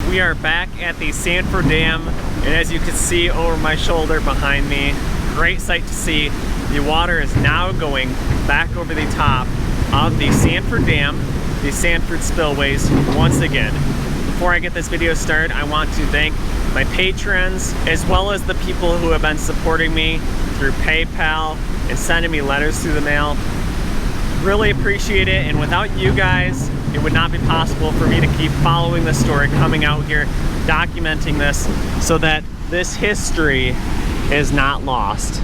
We are back at the Sanford Dam, and as you can see over my shoulder behind me, great sight to see. The water is now going back over the top of the Sanford Dam, the Sanford spillways once again. Before I get this video started, I want to thank my patrons as well as the people who have been supporting me through PayPal and sending me letters through the mail. Really appreciate it, and without you guys, it would not be possible for me to keep following the story, coming out here, documenting this so that this history is not lost.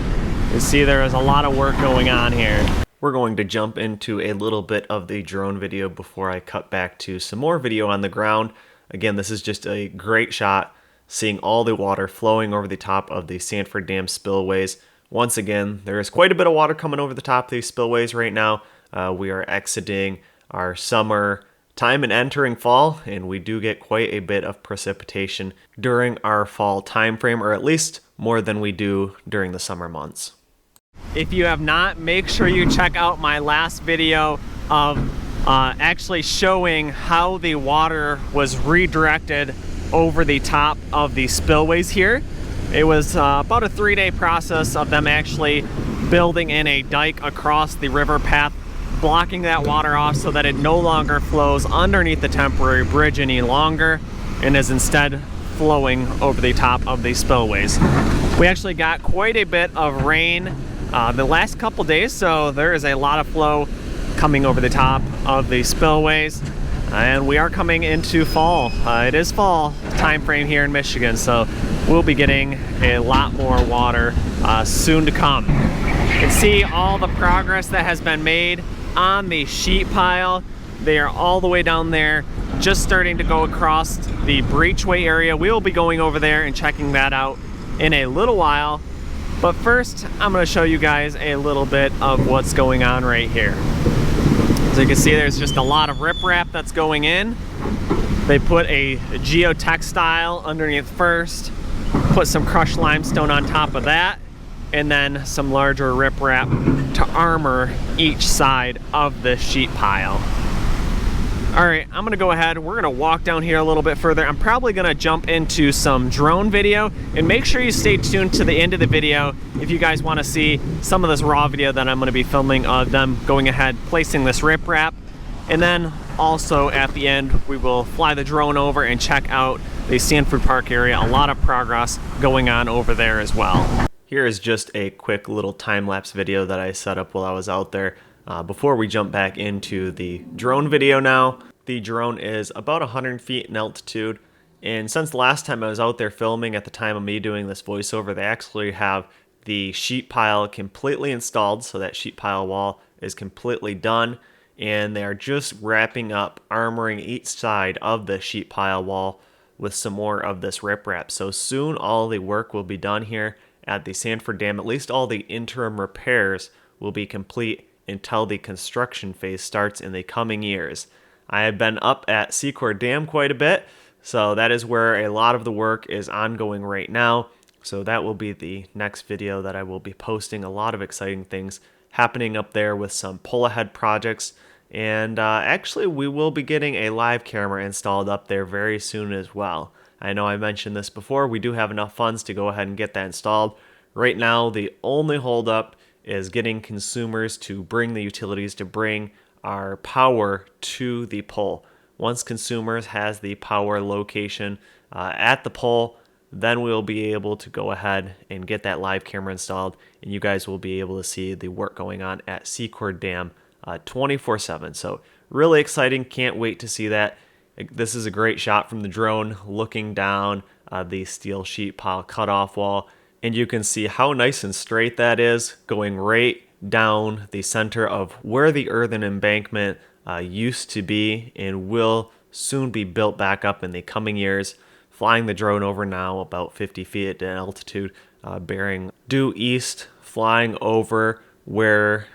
You see, there is a lot of work going on here. We're going to jump into a little bit of the drone video before I cut back to some more video on the ground. Again, this is just a great shot, seeing all the water flowing over the top of the Sanford Dam spillways. Once again, there is quite a bit of water coming over the top of these spillways right now. We are exiting our summer time and entering fall, and we do get quite a bit of precipitation during our fall time frame, or at least more than we do during the summer months. If you have not, make sure you check out my last video of actually showing how the water was redirected over the top of the spillways here. It was about a 3-day process of them actually building in a dike across the river path, blocking that water off so that it no longer flows underneath the temporary bridge any longer and is instead flowing over the top of these spillways. We actually got quite a bit of rain the last couple days, so there is a lot of flow coming over the top of the spillways, and we are coming into fall. It is fall time frame here in Michigan, so we'll be getting a lot more water soon to come. You can see all the progress that has been made on the sheet pile. They are all the way down there, just starting to go across the breachway area. We will be going over there and checking that out in a little while. But first, I'm going to show you guys a little bit of what's going on right here. As you can see, there's just a lot of riprap that's going in. They put a geotextile underneath first, put some crushed limestone on top of that, and then some larger riprap to armor each side of the sheet pile. All right, I'm gonna go ahead. We're gonna walk down here a little bit further. I'm probably gonna jump into some drone video, and make sure you stay tuned to the end of the video if you guys wanna see some of this raw video that I'm gonna be filming of them going ahead, placing this riprap. And then also at the end, we will fly the drone over and check out the Sanford Park area. A lot of progress going on over there as well. Here is just a quick little time-lapse video that I set up while I was out there. Before we jump back into the drone video now, the drone is about 100 feet in altitude, and since the last time I was out there filming at the time of me doing this voiceover, they actually have the sheet pile completely installed, so that sheet pile wall is completely done, and they are just wrapping up armoring each side of the sheet pile wall with some more of this riprap. So soon all the work will be done here at the Sanford Dam. At least all the interim repairs will be complete until the construction phase starts in the coming years. I have been up at Secor Dam quite a bit, so that is where a lot of the work is ongoing right now. So that will be the next video that I will be posting. A lot of exciting things happening up there with some pull-ahead projects, and actually we will be getting a live camera installed up there very soon as well. I know I mentioned this before, we do have enough funds to go ahead and get that installed. Right now, the only holdup is getting consumers to bring the utilities to bring our power to the pole. Once consumers has the power location at the pole, then we'll be able to go ahead and get that live camera installed, and you guys will be able to see the work going on at Secor Dam 24/7. So really exciting, can't wait to see that. This is a great shot from the drone looking down the steel sheet pile cutoff wall, and you can see how nice and straight that is, going right down the center of where the earthen embankment used to be and will soon be built back up in the coming years. Flying the drone over now about 50 feet at altitude, bearing due east, flying over where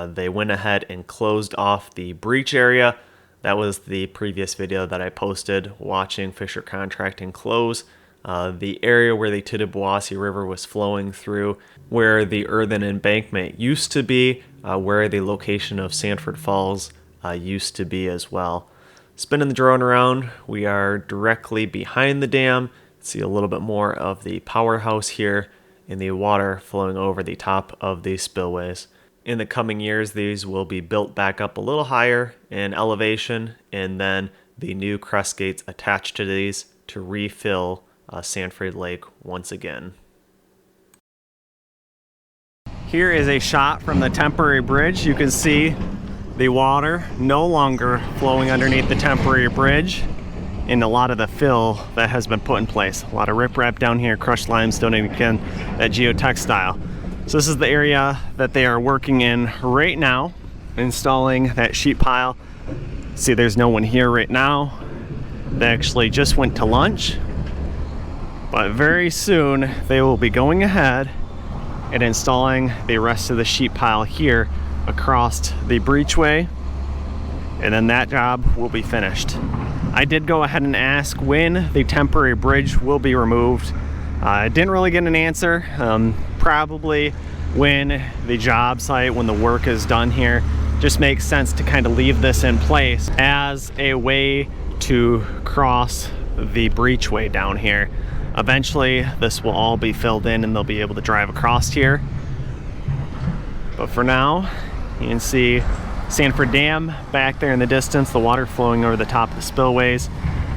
they went ahead and closed off the breach area. That was the previous video that I posted, watching Fisher Contracting close the area where the Tittabawassee River was flowing through, where the earthen embankment used to be, where the location of Sanford Falls used to be as well. Spinning the drone around, we are directly behind the dam. See a little bit more of the powerhouse here and the water flowing over the top of these spillways. In the coming years, these will be built back up a little higher in elevation, and then the new crest gates attached to these to refill Sanford Lake once again. Here is a shot from the temporary bridge. You can see the water no longer flowing underneath the temporary bridge and a lot of the fill that has been put in place. A lot of riprap down here, crushed limestone, and again, that geotextile. So this is the area that they are working in right now, installing that sheet pile. See, there's no one here right now. They actually just went to lunch, but very soon they will be going ahead and installing the rest of the sheet pile here across the breachway, and then that job will be finished. I did go ahead and ask when the temporary bridge will be removed. I didn't really get an answer. Probably when the job site, when the work is done here. Just makes sense to kind of leave this in place as a way to cross the breachway down here. Eventually this will all be filled in and they'll be able to drive across here. But for now, you can see Sanford Dam back there in the distance, the water flowing over the top of the spillways.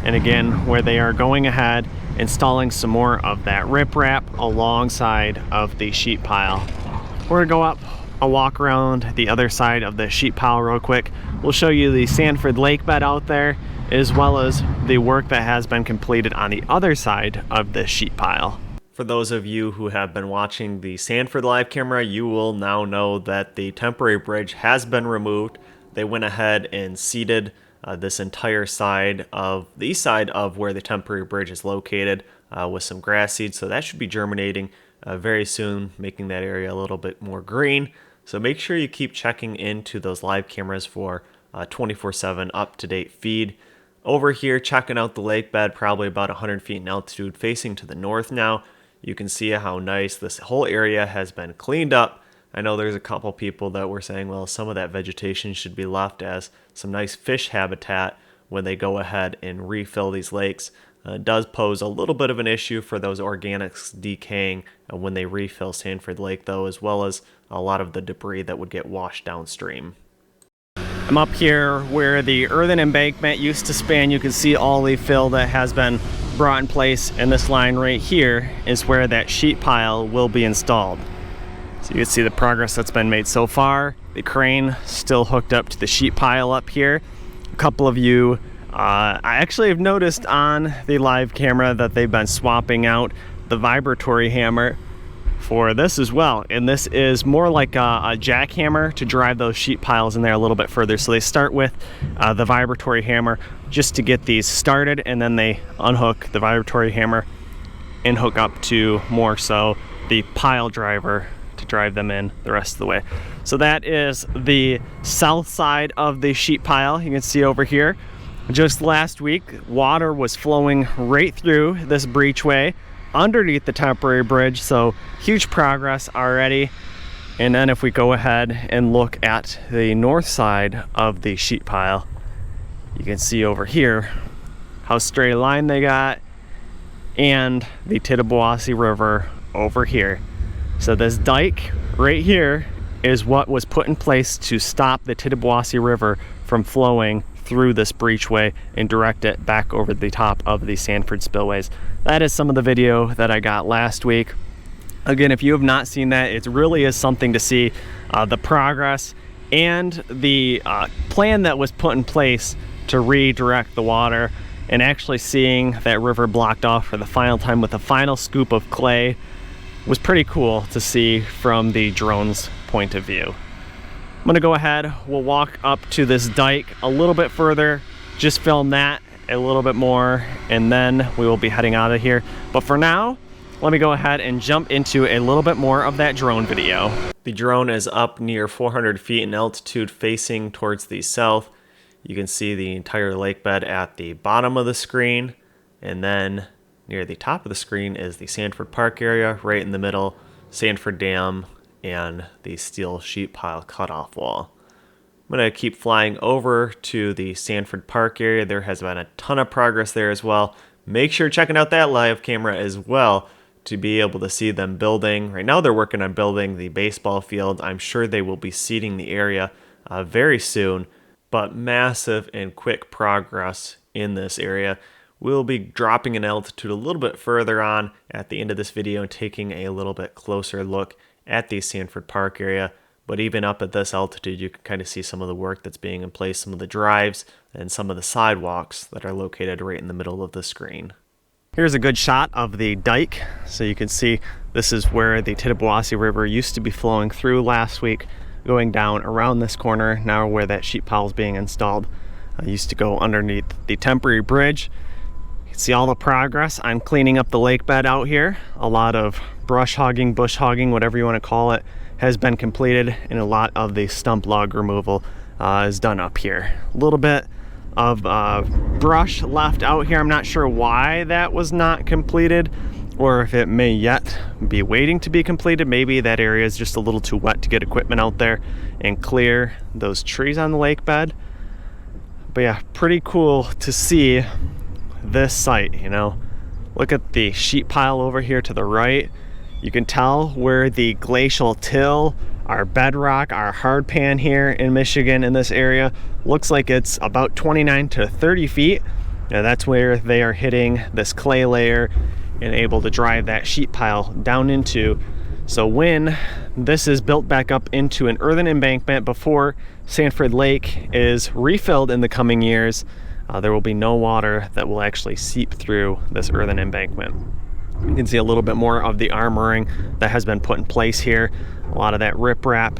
And again, where they are going ahead, installing some more of that riprap alongside of the sheet pile. We're gonna go up a walk around the other side of the sheet pile real quick. We'll show you the Sanford lake bed out there, as well as the work that has been completed on the other side of the sheet pile. For those of you who have been watching the Sanford live camera, you will now know that the temporary bridge has been removed. They went ahead and seeded this entire side of the east side of where the temporary bridge is located with some grass seed. So that should be germinating very soon, making that area a little bit more green. So make sure you keep checking into those live cameras for 24/7 up-to-date feed. Over here, checking out the lake bed, probably about 100 feet in altitude, facing to the north now. You can see how nice this whole area has been cleaned up. I know there's a couple people that were saying, well, some of that vegetation should be left as some nice fish habitat when they go ahead and refill these lakes. It does pose a little bit of an issue for those organics decaying when they refill Sanford Lake, though, as well as a lot of the debris that would get washed downstream. I'm up here where the earthen embankment used to span. You can see all the fill that has been brought in place, and this line right here is where that sheet pile will be installed. So you can see the progress that's been made so far. The crane still hooked up to the sheet pile up here. A couple of you, I actually have noticed on the live camera that they've been swapping out the vibratory hammer for this as well, and this is more like a jackhammer to drive those sheet piles in there a little bit further. So they start with the vibratory hammer just to get these started, and then they unhook the vibratory hammer and hook up to more so the pile driver to drive them in the rest of the way. So that is the south side of the sheet pile. You can see over here, just last week, water was flowing right through this breachway underneath the temporary bridge, so huge progress already. And then if we go ahead and look at the north side of the sheet pile, you can see over here how straight a line they got, and the Tittabawassee River over here. So this dike right here is what was put in place to stop the Tittabawassee River from flowing through this breachway and direct it back over the top of the Sanford spillways. That is some of the video that I got last week. Again, if you have not seen that, it really is something to see the progress and the plan that was put in place to redirect the water, and actually seeing that river blocked off for the final time with a final scoop of clay was pretty cool to see from the drone's point of view. I'm gonna go ahead, we'll walk up to this dike a little bit further, just film that a little bit more, and then we will be heading out of here. But for now, let me go ahead and jump into a little bit more of that drone video. The drone is up near 400 feet in altitude, facing towards the south. You can see the entire lake bed at the bottom of the screen, and then near the top of the screen is the Sanford Park area, right in the middle, Sanford Dam, and the steel sheet pile cutoff wall. I'm going to keep flying over to the Sanford Park area. There has been a ton of progress there as well. Make sure checking out that live camera as well to be able to see them building. Right now they're working on building the baseball field. I'm sure they will be seeding the area very soon, but massive and quick progress in this area. We'll be dropping in altitude a little bit further on at the end of this video and taking a little bit closer look at the Sanford Park area. But even up at this altitude, you can kind of see some of the work that's being in place, some of the drives, and some of the sidewalks that are located right in the middle of the screen. Here's a good shot of the dike. So you can see this is where the Tittabawassee River used to be flowing through last week, going down around this corner, now where that sheet pile is being installed. I used to go underneath the temporary bridge. You can see all the progress on cleaning up the lake bed out here. A lot of brush hogging, bush hogging, whatever you want to call it, has been completed, and a lot of the stump log removal is done up here. A little bit of brush left out here. I'm not sure why that was not completed, or if it may yet be waiting to be completed. Maybe that area is just a little too wet to get equipment out there and clear those trees on the lake bed. But yeah, pretty cool to see this site, you know. Look at the sheet pile over here to the right. You can tell where the glacial till, our bedrock, our hard pan here in Michigan in this area, looks like it's about 29 to 30 feet. And that's where they are hitting this clay layer and able to drive that sheet pile down into. So when this is built back up into an earthen embankment before Sanford Lake is refilled in the coming years, there will be no water that will actually seep through this earthen embankment. You can see a little bit more of the armoring that has been put in place here. A lot of that riprap.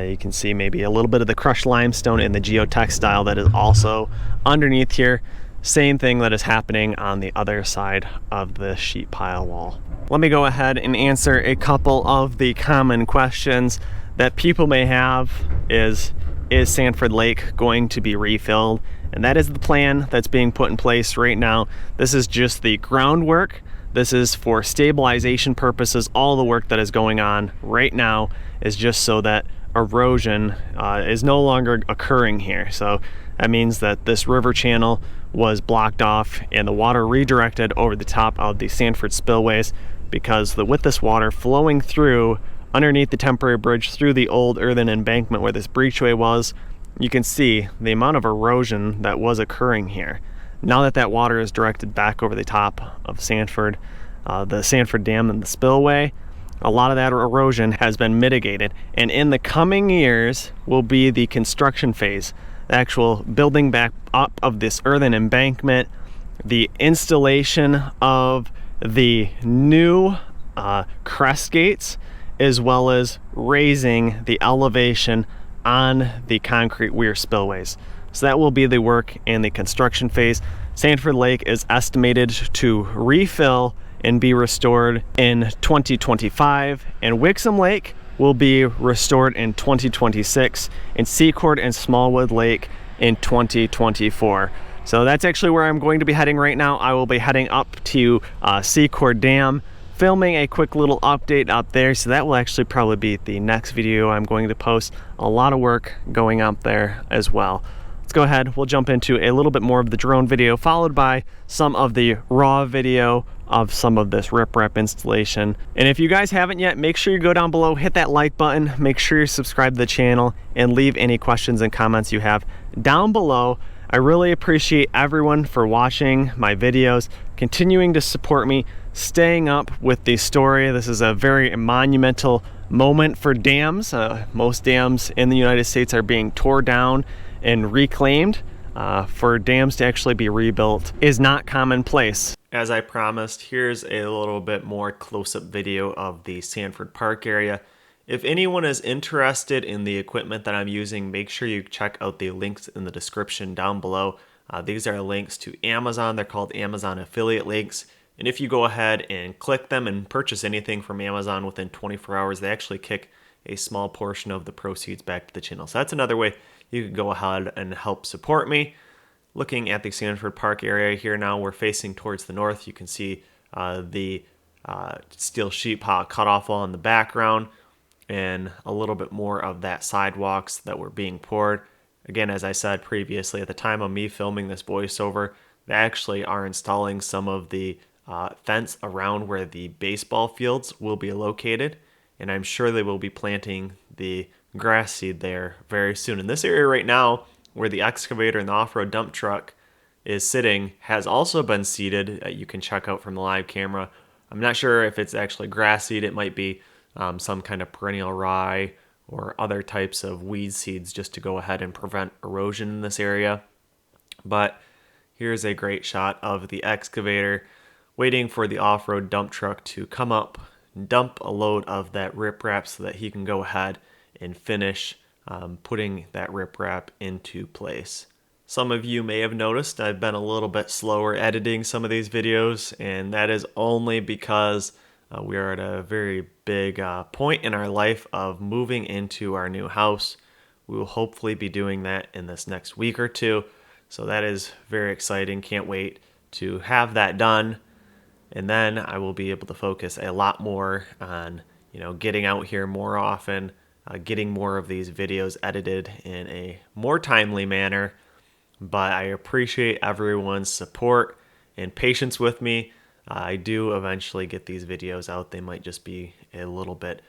You can see maybe a little bit of the crushed limestone and the geotextile that is also underneath here. Same thing that is happening on the other side of the sheet pile wall. Let me go ahead and answer a couple of the common questions that people may have. Is Sanford Lake going to be refilled? And that is the plan that's being put in place right now. This is just the groundwork. This is for stabilization purposes. All the work that is going on right now is just so that erosion is no longer occurring here. So that means that this river channel was blocked off and the water redirected over the top of the Sanford spillways, because with this water flowing through underneath the temporary bridge through the old earthen embankment where this breachway was, you can see the amount of erosion that was occurring here. Now that that water is directed back over the top of Sanford, the Sanford Dam and the spillway, a lot of that erosion has been mitigated. And in the coming years will be the construction phase, the actual building back up of this earthen embankment, the installation of the new crest gates, as well as raising the elevation on the concrete weir spillways. So that will be the work in the construction phase. Sanford Lake is estimated to refill and be restored in 2025, and Wixom Lake will be restored in 2026, and Secor and Smallwood Lake in 2024. So that's actually where I'm going to be heading right now. I will be heading up to Secor Dam, filming a quick little update up there. So that will actually probably be the next video I'm going to post. A lot of work going up there as well. Let's go ahead, we'll jump into a little bit more of the drone video, followed by some of the raw video of some of this riprap installation. And if you guys haven't yet, make sure you go down below, hit that like button, make sure you subscribe to the channel, and leave any questions and comments you have down below. I really appreciate everyone for watching my videos, continuing to support me, staying up with the story. This is a very monumental moment for dams. Most dams in the United States are being torn down and reclaimed. For dams to actually be rebuilt is not commonplace. As I promised, here's a little bit more close-up video of the Sanford Park area. If anyone is interested in the equipment that I'm using, make sure you check out the links in the description down below. These are links to Amazon. They're called Amazon affiliate links. And if you go ahead and click them and purchase anything from Amazon within 24 hours, they actually kick a small portion of the proceeds back to the channel. So that's another way you can go ahead and help support me. Looking at the Sanford Park area here now, we're facing towards the north. You can see the steel sheet pile cutoff wall in the background. and a little bit more of that sidewalks that were being poured. Again, as I said previously, at the time of me filming this voiceover, they actually are installing some of the fence around where the baseball fields will be located, and I'm sure they will be planting the grass seed there very soon. In this area right now, where the excavator and the off-road dump truck is sitting, has also been seeded. You can check out from the live camera. I'm not sure if it's actually grass seed. It might be some kind of perennial rye or other types of weed seeds just to go ahead and prevent erosion in this area. But here's a great shot of the excavator waiting for the off-road dump truck to come up and dump a load of that riprap so that he can go ahead and finish putting that riprap into place. Some of you may have noticed I've been a little bit slower editing some of these videos, and that is only because we are at a very big point in our life of moving into our new house. We will hopefully be doing that in this next week or two, so that is very exciting. Can't wait to have that done, and then I will be able to focus a lot more on getting out here more often, getting more of these videos edited in a more timely manner. But I appreciate everyone's support and patience with me. I do eventually get these videos out. They might just be a little bit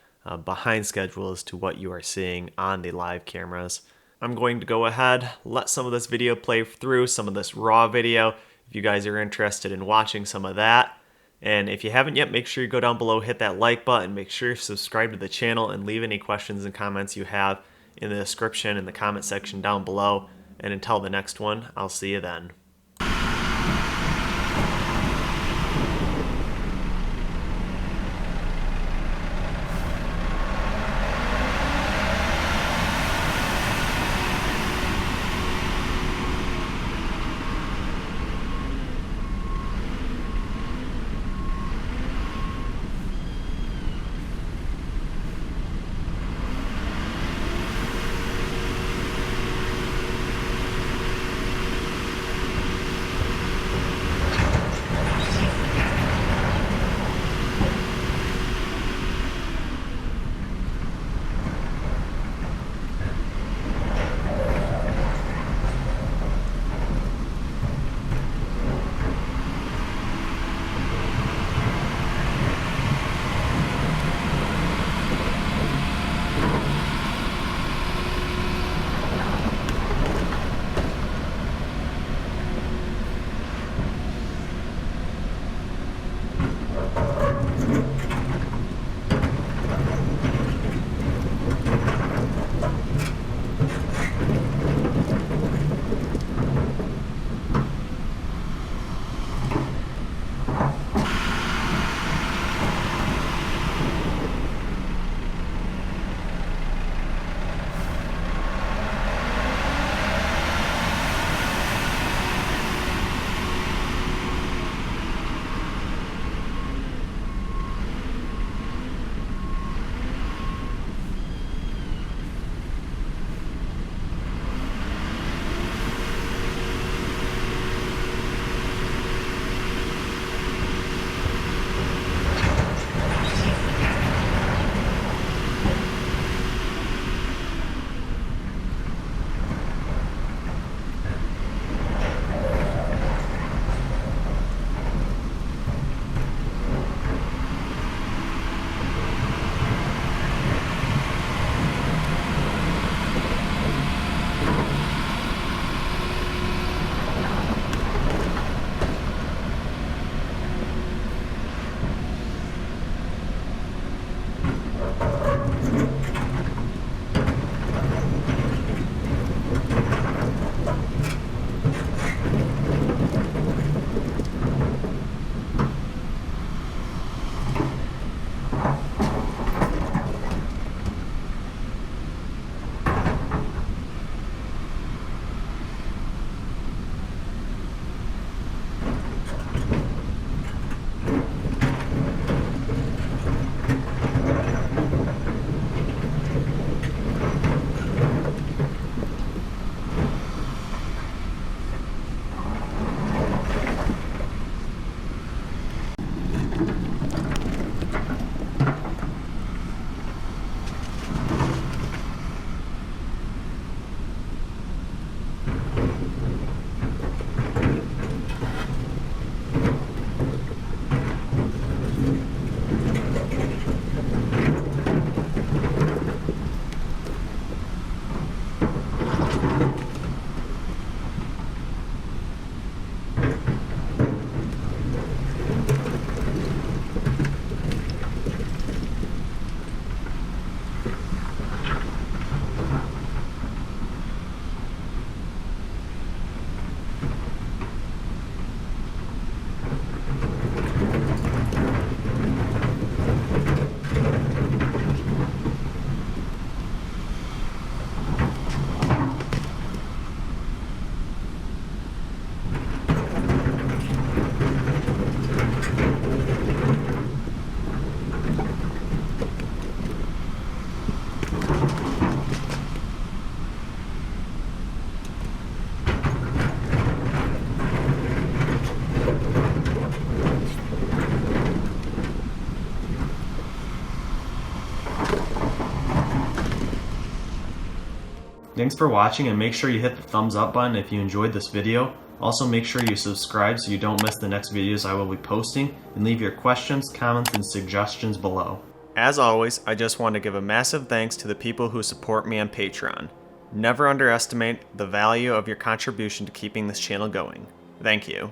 behind schedule as to what you are seeing on the live cameras. I'm going to go ahead, let some of this video play through, some of this raw video, if you guys are interested in watching some of that. And if you haven't yet, make sure you go down below, hit that like button, make sure you subscribe to the channel, and leave any questions and comments you have in the description in the comment section down below. And until the next one, I'll see you then. Thanks for watching, and make sure you hit the thumbs up button if you enjoyed this video. Also, make sure you subscribe so you don't miss the next videos I will be posting, and leave your questions, comments, and suggestions below. As always, I just want to give a massive thanks to the people who support me on Patreon. Never underestimate the value of your contribution to keeping this channel going. Thank you.